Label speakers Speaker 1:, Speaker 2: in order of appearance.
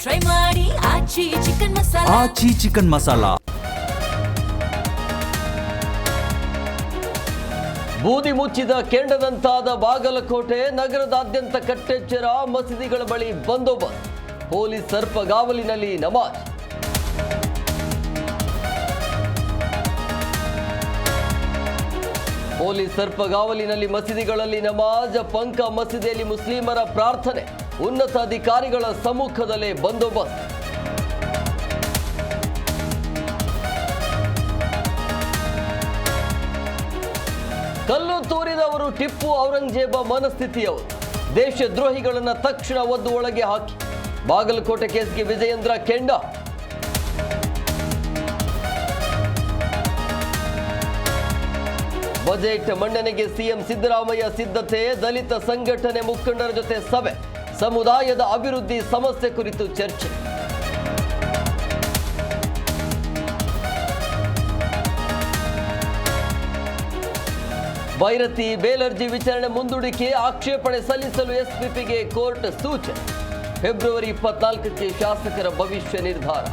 Speaker 1: Try ಮಾಡಿ ಆಚಿ chicken masala.
Speaker 2: ಆಚಿ chicken masala.
Speaker 3: ಬೂದಿ ಮುಚ್ಚಿದ ಕೆಂಡದಂತಾದ ಬಾಗಲಕೋಟೆ ನಗರದಾದ್ಯಂತ ಕಟ್ಟೆಚ್ಚರ, ಮಸೀದಿಗಳ ಬಳಿ ಬಂದೋಬಸ್ತ್, ಪೊಲೀಸ್ ಸರ್ಪಗಾವಲಿನಲ್ಲಿ ನಮಾಜ್. ಪೊಲೀಸ್ ಸರ್ಪಗಾವಲಿನಲ್ಲಿ ಮಸೀದಿಗಳಲ್ಲಿ ನಮಾಜ್, ಪಂಕ ಮಸೀದಿಯಲ್ಲಿ ಮುಸ್ಲಿಮರ ಪ್ರಾರ್ಥನೆ, ಉನ್ನತ ಅಧಿಕಾರಿಗಳ ಸಮ್ಮುಖದಲ್ಲೇ ಬಂದೋಬಸ್ತ್. ಕಲ್ಲು ತೂರಿದವರು ಟಿಪ್ಪು ಔರಂಗಜೇಬ ಮನಸ್ಥಿತಿಯವರು, ದೇಶದ್ರೋಹಿಗಳನ್ನ ತಕ್ಷಣ ಒದ್ದು ಒಳಗೆ ಹಾಕಿ. ಬಾಗಲಕೋಟೆ ಕೇಸ್ಗೆ ವಿಜಯೇಂದ್ರ ಕೆಂಡ. ಬಜೆಟ್ ಮಂಡನೆಗೆ ಸಿಎಂ ಸಿದ್ದರಾಮಯ್ಯ ಸಿದ್ಧತೆ, ದಲಿತ ಸಂಘಟನೆ ಮುಖಂಡರ ಜೊತೆ ಸಭೆ, ಸಮುದಾಯದ ಅಭಿವೃದ್ಧಿ ಸಮಸ್ಯೆ ಕುರಿತು ಚರ್ಚೆ. ಭೈರತಿ ಬೇಲರ್ಜಿ ವಿಚಾರಣೆ ಮುಂದೂಡಿಕೆ, ಆಕ್ಷೇಪಣೆ ಸಲ್ಲಿಸಲು ಎಸ್ಪಿಪಿಗೆ ಕೋರ್ಟ್ ಸೂಚನೆ. ಫೆಬ್ರವರಿ 24ಕ್ಕೆ ಶಾಸಕರ ಭವಿಷ್ಯ ನಿರ್ಧಾರ.